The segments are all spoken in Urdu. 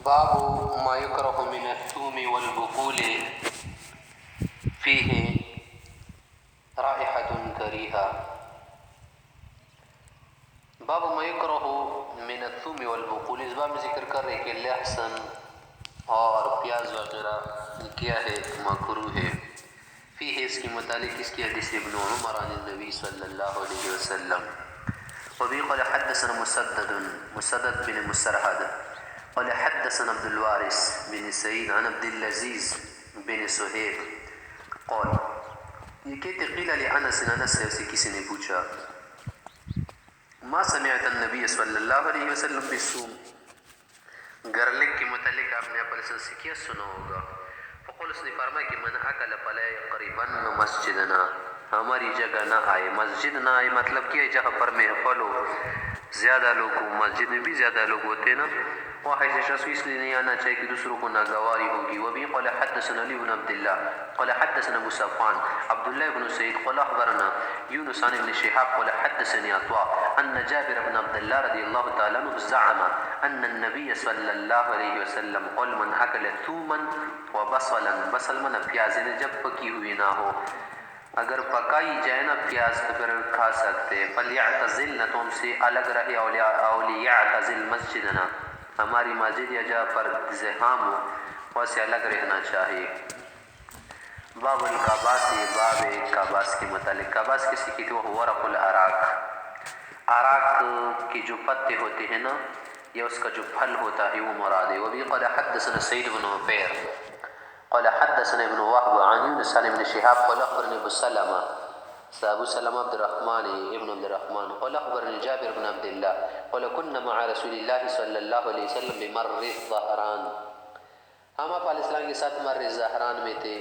باب ما يكره من الثوم والبقول فيه رائحة كريهة. باب ما يكره من الثوم والبقول، اس باب میں ذکر کر رہے کہ لہسن اور پیاز وغیرہ کیا ہے، مکروہ ہے. فيه اس کے متعلق اس کی حدیث ابن عمر عن النبی صلی اللہ علیہ وسلم. وبه قال حدثنا مسدد بن مسرهد قال حدثنا عبد الوارث بن سعيد عن عبد العزيز بن صہیب قال، یہ کہتے قیل لانس، انس سے کسی نے پوچھا، ما سمعت النبی صلی اللہ علیہ وسلم بالصوم، گرلک کے متعلق آپ نے اپنے سے کیا سنا ہوگا؟ فقال، اس نے فرمایا کہ من اکل فلا یقربن مسجدنا، ہماری جگہ نہ آئے، مسجد نہ آئے مطلب کیا ہے جہاں پر محفل ہو، زیادہ لوگ ہو، مسجد میں بھی زیادہ لوگ ہوتے ہیں نا، وہاں ایسے شخص اس لیے نہیں آنا چاہیے کہ دوسروں کو ناگواری ہوگی. وبه قال حدثنا علی بن عبد الله قال حدثنا ابو صفوان عبد الله بن سعيد قال اخبرنا يونس عن ابن شهاب قال حدثني عطاء ان جابر بن عبد الله رضي الله تعالى عنه زعم ان النبي صلى الله عليه وسلم قال من اكل ثوما وبصلا، بصل من پیاز نے جب پکی ہوئی نہ ہو، اگر پکائی جائے نا پیاز تو پھر کھا سکتے. فلیعتزل، نہ تو ہم سے الگ رہے، اولیعتزل مسجدنا، ہماری مسجد یا جہاں پر زحام ہو وہاں سے الگ رہنا چاہیے. باب القباس، باب قباس کے متعلق. قباس کسی کی تو ورق الاراک، اراک کے جو پتے ہوتے ہیں نا یا اس کا جو پھل ہوتا ہے وہ مراد ہے. وبه قال حدثنا سعید بن عفیر قال حدثنا ابن وهب عن يونس عن ابن شهاب قال اخبرني ابو سلمة، ابو سلمة عبد الرحمن ابن عبد الرحمن قال اخبرني جابر بن عبد الله قال كنا مع رسول الله صلی اللہ علیہ وسلم بمر الظہران، ہم آپ علیہ السلام کے ساتھ مر الظہران میں تھے.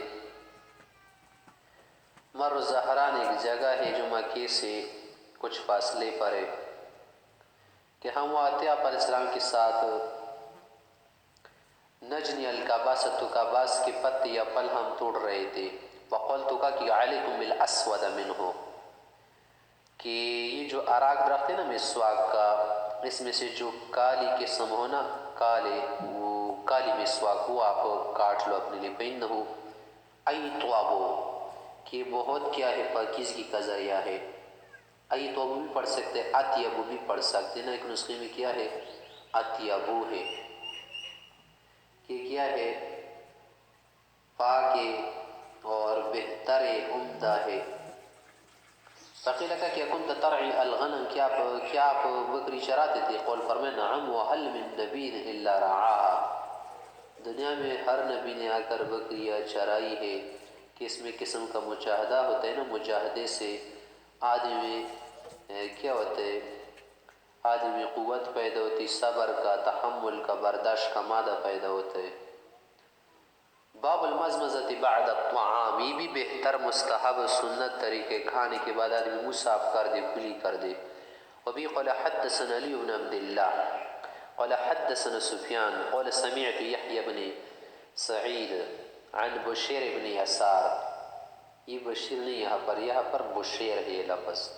مر الظہران ایک جگہ ہے جو مکے سے کچھ فاصلے پر ہے، کہ ہم وہاں تھے آپ علیہ السلام کے ساتھ. نجنی القباس، تو قباس کے پتے یا پھل ہم توڑ رہے تھے. وقلت کا کہ علیکم بالاسود منہ، کہ یہ جو اراک درخت ہے نا مسواک کا، اس میں سے جو کالی قسم ہو نا، کالے، وہ کالی مسواک وہ آپ کاٹ لو اپنے لیے. فإنہ ایطوب، کہ بہت کیا ہے پاکیزگی کا ذریعہ ہے. ایطوب بھی پڑھ سکتے، اطیب بھی پڑھ سکتے نا، ایک نسخے میں کیا ہے اطیبو ہے، کہ کیا ہے پاک اور بہتر عمدہ ہے. فقیل کا کہ کنت ترعی الغنم، کیا آپ بکری چراتے تھے؟ قول فرمائے نعم وحل من نبی الا رعاها، دنیا میں ہر نبی نے آ کر بکریاں چرائی ہے. کہ اس میں قسم کا مجاہدہ ہوتا ہے نا، مجاہدے سے آدمی کیا ہوتا ہے، آدمی قوت پیدا ہوتی، صبر کا، تحمل کا، برداشت کا مادہ پیدا ہوتا ہے. باب المزمزۃ بعد الطعام، یہ بھی بہتر مستحب سنت طریقے، کھانے کے بعد آدمی منہ صاف کر دے، کلی کر دے. وبه قال حدثنا علی بن عبد الله قال حدثنا سفیان قال سمعت یحیی بن سعید عن بشیر بن یسار، یہ بشیر نہیں یہاں پر بشیر ہے لفظ.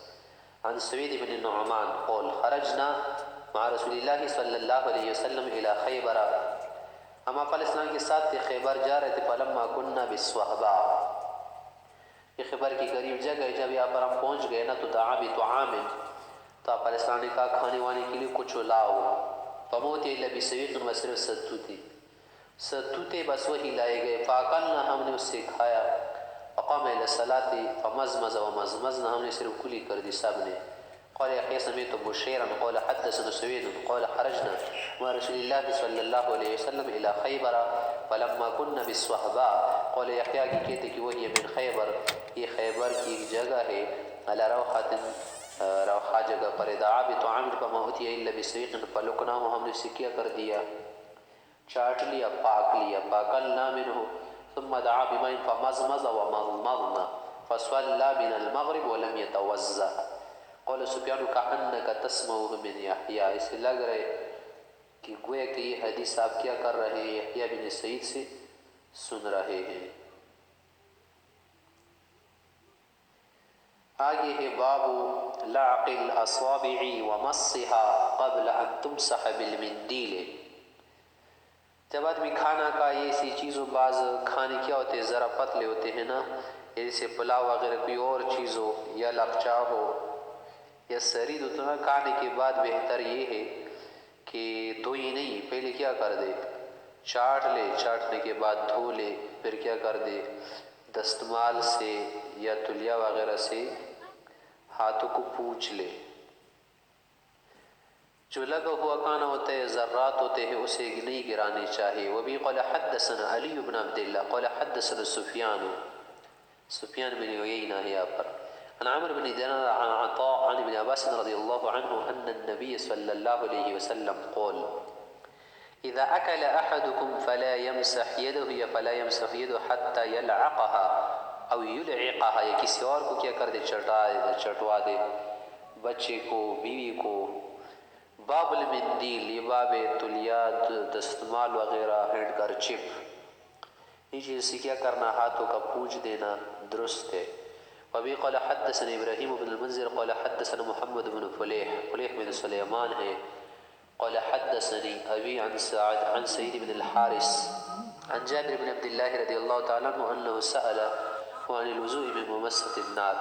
عن سعید بن نعمان قال خرجنا مع رسول اللہ صلی اللہ علیہ وسلم الى خیبر، ہم آپ علیہ السلام کے ساتھ تھے، خیبر جا رہے تھے. فلما كنا بالصحبہ، یہ خیبر کی قریب جگہ، جب یہاں پر ہم پہنچ گئے نا تو دعا بطعام، تو آپ علیہ السلام نے کہا کھانے وانے کے لیے کچھ لاؤ. فموت الا بسویق، صرف ستو تھی، ستو تھے بس وہی لائے گئے. فاکلنا، ہم نے اس سے کھایا. فقام الى الصلاة فمزمز ومزمزنا، ہم نے صرف کلی کر دی سب نے. قال يحيى سمعت بشيرا قال حدثنا سويد قال خرجنا مع رسول الله صلی اللہ علیہ وسلم الى خیبر فلما كنا بالصحباء. قال يحيى کی کہتے کہ وہی من خیبر، یہ خیبر کی ایک جگہ ہے، على روحہ جگہ پر. دعا بطعام فما اوتي الا بسويق فلقناه، ہم نے اسے کیا کر دیا، چاٹ لیا، پاک لیا. فاکلنا منه ثم دعا بماء فمزمز ومضمضنا فصلى من المغرب ولم يتوضأ. قول سفیان کأنک تسمعه من یحییٰ، اسے لگ رہے کہ گویا کہ یہ حدیث آپ کیا کر رہے ہیں، یحییٰ بن سعید سے سن رہے ہیں. آگے ہے باب لعق الاصابع ومصها قبل ان تمسح بالمندیل. جب آدمی کھانا کا یہ ایسی چیزوں بعض کھانے کیا ہوتے ہیں ذرا پتلے ہوتے ہیں نا، جیسے پلاؤ وغیرہ کوئی اور چیز ہو یا لگچا ہو یا سرید ہو، تو کھانے کے بعد بہتر یہ ہے کہ دھوئی نہیں، پہلے کیا کر دے چاٹ لے، چاٹنے کے بعد دھو لے، پھر کیا کر دے دستمال سے یا تولیہ وغیرہ سے ہاتھوں کو پوچھ لے۔ جو لگا ہوا کھانا ہوتا ہے ذرات ہوتے ہیں اسے نہیں گرانے چاہیے۔ وبی قال حدثنا علی بن عبد اللہ قال حدثنا سفیان بن عیینہ ہے یہاں پر عن عمرو بن دینار عن عطاء عن ابن عباس رضی اللہ عنہ ان النبی صلی اللہ علیہ وسلم قال اذا اکل احدکم فلا يمسح يده فلا يمسح يده حتى يلعقها او يلعقها، یا کسی اور کو کیا کر دے چٹوا دے، بچے کو، بیوی کو۔ باب المندیل، یہ باب تولیات دستمال وغیرہ ہینڈ کرچپ، یہ چیز سے کیا کرنا ہاتھوں کا پوچھ دینا درست ہے۔ وبی قال حدثنا ابراہیم بن المنذر قال حدثنا محمد بن فلیح بن سلیمان ہے قال حدثني ابی عن سعید بن الحارث عن جابر بن عبد اللہ رضی اللہ تعالیٰ عنہ انه سأل عن الوضوء من ممسة النار،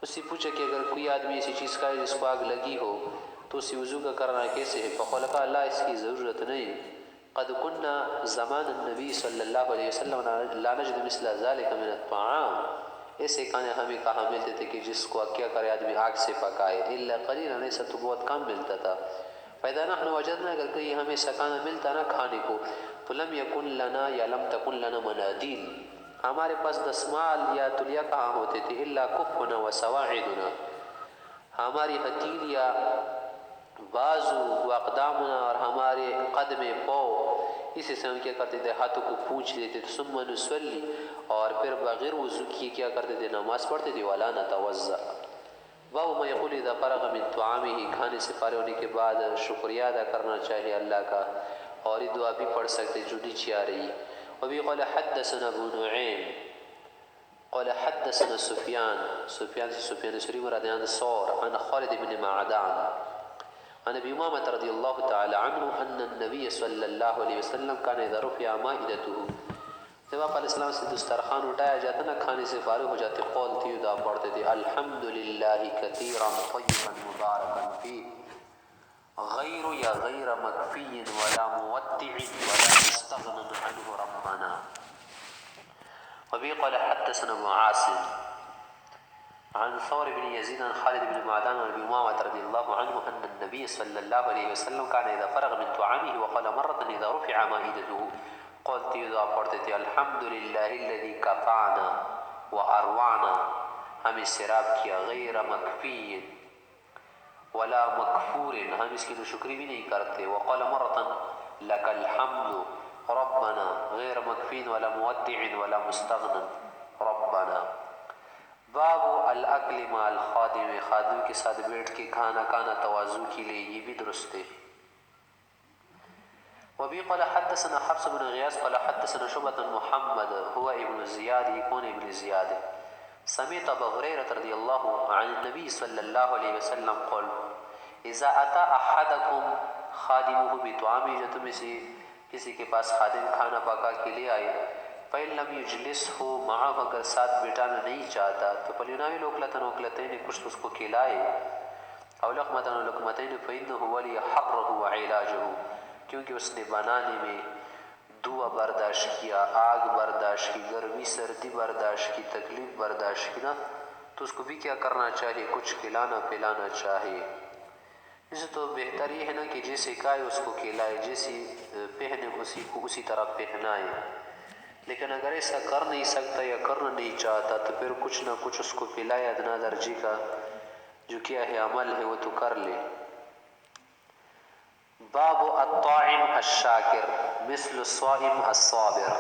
اس سے پوچھا کہ اگر کوئی آدمی ایسی چیز کا جس کو آگ لگی ہو تو اسی وضو کا کرنا کیسے ہے؟ فقال قال لا، اس کی ضرورت نہیں، قد كنا زمان النبی صلی اللہ علیہ وسلم لا نجد مثل ذلك من الطعام، ایسے کھانے ہمیں کہاں ملتے تھے کہ جس کو کیا کرے آدمی آگ سے پکائے، الا قلیلا، ایسا تو بہت کم ملتا تھا۔ فاذا نحن وجدنا، اگر کوئی ہمیں سکانا ملتا نا کھانے کو، تو لم يكن لنا یا لم تكن لنا منادیل، ہمارے پاس دستمال یا تولیہ کہاں ہوتے تھے، الا کفنا وسواعدنا، ہماری ہتھیلی یا بازو و اقدامنا، اور ہمارے قدم پاؤ، اسی سے ہم کیا کرتے تھے ہاتھوں کو پوچھ لیتے تھے، ثم نصلی، اور پھر بغیر وضو کیے کیا کرتے تھے نماز پڑھتے تھے، ولا نتوضا۔ باب ما یقول اذا فرغ من طعامه، کھانے سے فارغ ہونے کے بعد شکریہ ادا کرنا چاہیے اللہ کا، اور یہ دعا بھی پڑھ سکتے جو نیچے آ رہی۔ وبی قال حدثنا ابو نعیم قال حدثنا سفیان سری مراد عن ثور عن خالد بن معدان عن ابی امامة رضی اللہ تعالی عنہ ان النبی صلی اللہ علیہ وسلم کان اذا رفع مائدته، جب آپ علیہ السلام سے دسترخوان اٹھایا جاتا نا کھانے سے فارغ ہو جاتے، قول تھی دعا پڑھتے تھے الحمدللہ کثیرا طیبا مبارکا فیہ غیر یا غیر مکفی ولا مودع ولا مستغن عنہ ربنا۔ وبه قال حدثنا معاصم عن ثور بن يزيد عن خالد بن معدان عن ابي امامة رضي الله عنه ان النبي صلى الله عليه وسلم كان اذا فرغ من طعامه وقال مرة اذا رفع مائدته، قلت دعا پڑھتے تھے الحمد للہ الذي کفانا واروعنا، ہمیں سیراب کیا، غیر مکفی ولا مکفور، ہم اس کی نشکری بھی نہیں کرتے، وقال مرة لك الحمد ربنا غیر مکفی ولا مودع ولا مستغن ربنا۔ باب الاکل مع الخادم، خادم کے ساتھ بیٹھ کے کھانا کھانا تواضع کے لیے، یہ بھی درست ہے۔ وبي قال حدثنا حفص بن غياث قال حدثنا شعبة محمد هو ابن زياد يكون ابن زياد سمعت ابا هريرة رضي الله عن النبي صلى الله عليه وسلم قال اذا اتى احدكم خادمه بطعامه، جو تم سے کسی کے پاس خادم کھانا پکا کے لے آئے، فإن لم يجلسه معه، اگر ساتھ بٹھانا نہیں چاہتا تو فليناول أكلة أكلتين، کچھ اس کو کھلائے، او لقمة لقمتين فإنه ولي حره وعلاجه، کیونکہ اس نے بنانے میں دعا برداشت کیا، آگ برداشت کی، گرمی سردی برداشت کی، تکلیف برداشت کی نا، تو اس کو بھی کیا کرنا چاہیے، کچھ کھلانا پلانا چاہیے۔ اس تو بہتر یہ ہے نا کہ جیسے کھائے اس کو کھلائے، جیسی پہنے اسی کو اسی طرح پہنائے، لیکن اگر ایسا کر نہیں سکتا یا کرنا نہیں چاہتا تو پھر کچھ نہ کچھ اس کو پلائے، ادنا درجے کا جو کیا ہے عمل ہے وہ تو کر لے۔ باب الطاعم الشاکر مثل الصائم الصابر،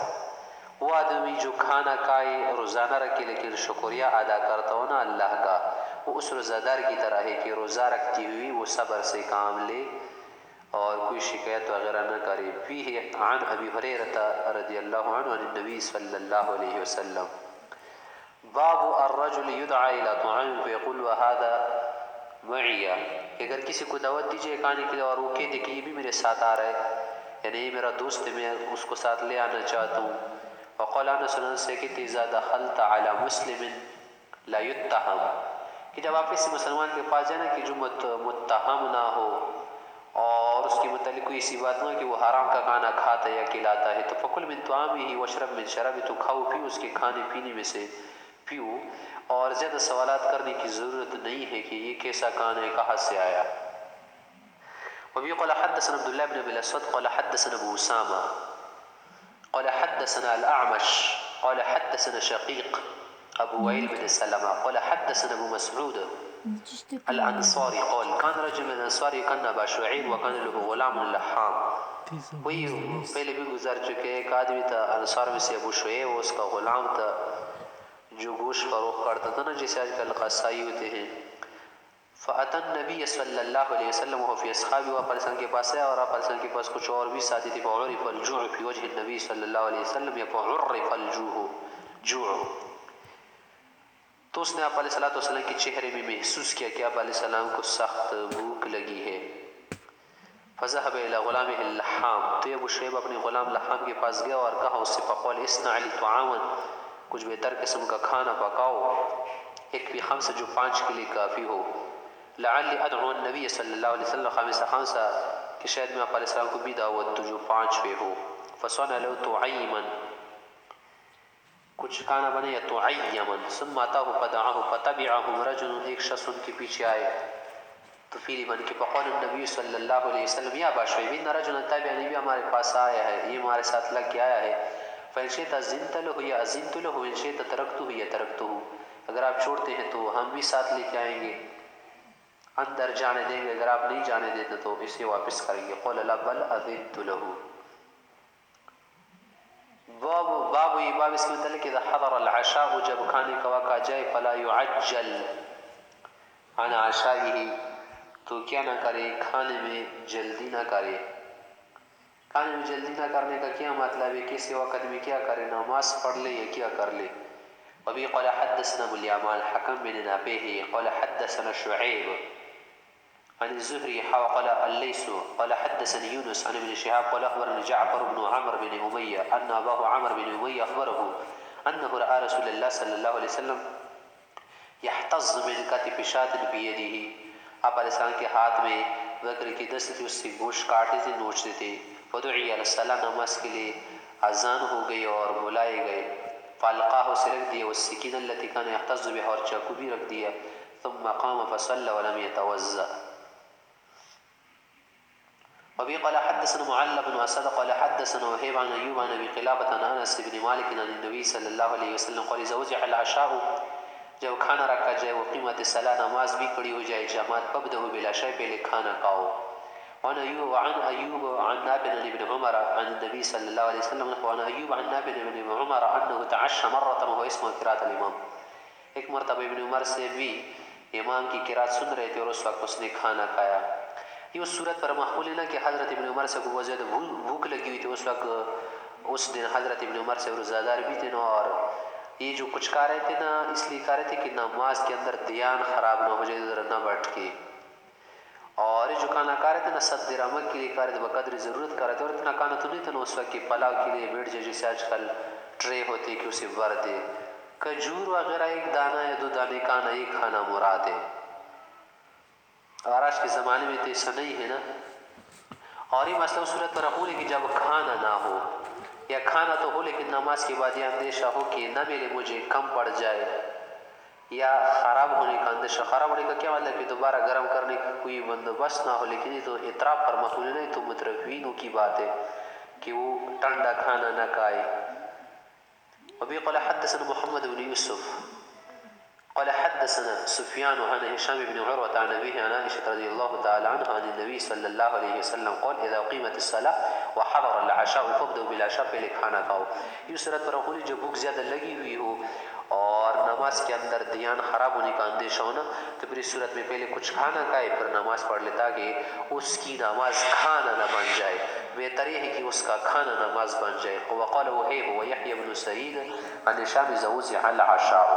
وہ آدمی جو کھانا کھائے روزانہ رکھے لیکن شکریہ ادا کرتا ہو نا اللہ کا، وہ اس روزہ دار کی طرح ہے کہ روزہ رکھتی ہوئی وہ صبر سے کام لے اور کوئی شکایت وغیرہ نہ کرے۔ فیہ عن ابی ہریرہ رضی اللہ عنہ عن النبی صلی اللہ علیہ وسلم۔ باب الرجل يدعى الى طعام فيقول وهذا معي، اگر کسی کو دعوت دیجیے کھانے کے لیے اور وہ کہتے کہ یہ بھی میرے ساتھ آ رہا ہے، یعنی میرا دوست ہے، میں اس کو ساتھ لے آنا چاہتا ہوں. وقال انس سے کہ اذا دخلت على مسلم لا يتهم، کہ جب آپ کسی مسلمان کے پاس جائیں نا کہ جو متہم نہ ہو اور اس کے متعلق کوئی ایسی بات نہ ہو کہ وہ حرام کا کھانا کھاتا ہے یا کھلاتا ہے، تو فکل من طعامه واشرب من شرابه، تو کھاؤ پیو اس کے کھانے پینے میں سے پیو، اور زیادہ سوالات کرنے کی ضرورت نہیں ہے کہ یہ کیسا کھانا ہے، کہاں سے آیا. وبه قال حدثنا عبد الله بن ابي الاسود قال حدثنا ابو اسامه قال حدثنا الاعمش قال حدثنا شقيق ابو وائل بن سلمة قال حدثنا ابو مسعود الانصاري قال كان رجل من الانصار كان ابا شعيب وكان له غلام لحام. وہی پہلے بھی گزر چکے، ایک آدمی تھا انصار میں سے ابو شعیب، اس کا غلام تھا جو گوشت فروخت کرتا تھا نا، جیسے آج کل قصائی ہوتے ہیں. فأتى النبي صلی اللہ علیہ وسلم وهو في اصحابه، وہ پرسن کے پاس ہے اور پرسن کے پاس کچھ اور بھی ساتھی تھے. فعرف الجوع في وجه النبي صلی اللہ علیہ وسلم، یا فعرف الجوع، تو اس نے آپ علیہ السلام کے چہرے میں محسوس کیا کہ آپ علیہ السلام کو سخت بھوک لگی ہے. فذهب الى غلامه اللحام، تو ابو شعیب اپنے غلام لحام کے پاس گیا اور کہا اس سے، فقال اصنع لي طعاما، کچھ بہتر قسم کا کھانا پکاؤ، ایک بھی خمسہ جو 5 کے لیے کافی ہو. لعلی ادعو النبی صلی اللہ علیہ وسلم خامسہ کہ شاید میں آپ علیہ السلام کو بھی دعوت دوں جو 5 پہ ہو. فصنع له طعیما، کچھ کھانا بنے یا طعیما. ثم اتاه فدعاه فتبعه رجل، ایک شخص ان کے پیچھے آئے تو پھر بن کے، فقال النبی صلی اللہ علیہ وسلم یا ابا شعیب ان رجلا تابعنی، بھی ہمارے پاس آیا ہے، یہ ہمارے ساتھ لگ کے آیا ہے. فإن شئت أذنت له یا أذنت له، وإن شئت تركته یا تركته، اگر آپ چھوڑتے ہیں تو ہم بھی ساتھ لے کے آئیں گے، اندر جانے دیں گے، اگر آپ نہیں جانے دیتے تو اسے واپس کریں گے. قال لا بل أذنت له. باب یہ باب اس کے متعلق اذا حضر العشاء، جب کھانے کا وقت جائے، فلا يعجل عن عشائه، تو کیا نہ کرے، کھانے میں جلدی نہ کرے. کھانے میں جلدی نہ کرنے کا کیا مطلب ہے، کسی وقت میں کیا کرے، نماز پڑھ لے یا کیا کر لے. وبی قال حدثنا ابو اليمان حكم بن نافع قال حدثنا شعيب عن الزهري قال الليث قال حدثني يونس عن ابن شهاب قال اخبرني جعفر بن عمرو بن اميه ان اباه عمرو بن اميه اخبره انه راى رسول الله صلى الله عليه وسلم يحتز من كتف شاة بيده، آپ علیہ السلام کے ہاتھ میں بکری کی دست تھی، اس سے گوشت کاٹتے تھے، نوچتے تھے. فدعی علی الصلاۃ، نماز کے لیے اذان ہو گئی اور بلائے گئے. فالقاہ، سے رکھ دیا، والسکین التي كان يحتز بها، اور چاقو بھی رکھ دیا. ثم قام فصلى ولم يتوضأ. وبه قال حدثنا معل بن اسد قال حدثنا وهيب عن ايوب عن ابي قلابة عن انس بن مالك عن النبي صلى الله عليه وسلم قال اذا وزع العشاء، جب کھانا رکھا جائے، وہ قیمت صلاح، نماز بھی کھڑی ہو جائے جماعت، فابدؤوا بالعشاء، پہلے کھانا کھاؤ. وعن ايوب عن نافع عن ابن عمر عن النبي صلى الله عليه وسلم وعن ايوب عن نافع عن ابن عمر انه تعشى مرة وهو يسمع قراءة الامام، ایک مرتبہ ابن عمر سے بھی امام کی قرات سن رہے تھے اور اس وقت اس نے کھانا کھایا. یہ اس صورت پر محمول ہے نا کہ حضرت ابن عمر سے بہت زیادہ بھوک لگی ہوئی تھی اس وقت. اس دن حضرت ابن عمر سے روزہ دار بھی تھے نا، اور یہ جو کچھ کہہ رہے تھے نا، اس لیے کہہ رہے تھے کہ نماز کے اندر دھیان خراب نہ ہو جائے، ذرا نہ بیٹھ کے. اور یہ جو کھانا کھا رہے تھے نا، صد رحمت کے لیے کھا رہے تھے، بقدر ضرورت کھا رہے تھے، اور اتنا کھانا تو نہیں تھا نا اس وقت کہ پلاؤ کے لیے بیٹھ جائے جیسے آج کل ٹرے ہوتی ہے کہ اسے بھر دے. کھجور وغیرہ 1 دانہ یا 2 دانے کھانا، یہ کھانا مراد ہے. اور آج کے زمانے میں تو ایسا نہیں ہے نا. اور یہ مسئلہ اس صورت پر رکھوں کہ جب کھانا نہ ہو، یا کھانا تو ہو لیکن نماز کے بعد یہ اندیشہ ہو کہ نہ ملے، مجھے کم پڑ جائے، یا خراب ہونے کا اندیشہ. خراب ہونے کا کیا مطلب کہ دوبارہ گرم کرنے کا کوئی بندوبست نہ ہو، لیکن یہ تو اطراف پر محمول نہیں، تو مترفینوں کی بات ہے کہ وہ ٹھنڈا کھانا نہ کھائے. وبه قال حدثنا محمد بن يوسف قال حدثنا سفيان عن هشام بن عروة عن أبيه عن عائشة رضي الله تعالى عنها عن النبي صلى الله عليه وسلم قال إذا قيمت الصلاة وحضر العشاء فابدأوا بالعشاء، پہلے کھانا کھاؤ. یہ صورت پر رکھوں جب بھوک زیادہ لگی ہوئی ہو اور نماز کے اندر دھیان خراب ہونے کا اندیشہ ہونا، تو پھر اس صورت میں پہلے کچھ کھانا کھائے پھر نماز پڑھ لے، تاکہ اس کی نماز کھانا نہ بن جائے. بہتر یہ ہے کہ اس کا کھانا نماز بن جائے. وقال وهيب ويحيى بن سعيد عن هشام إذا وزع العشاء.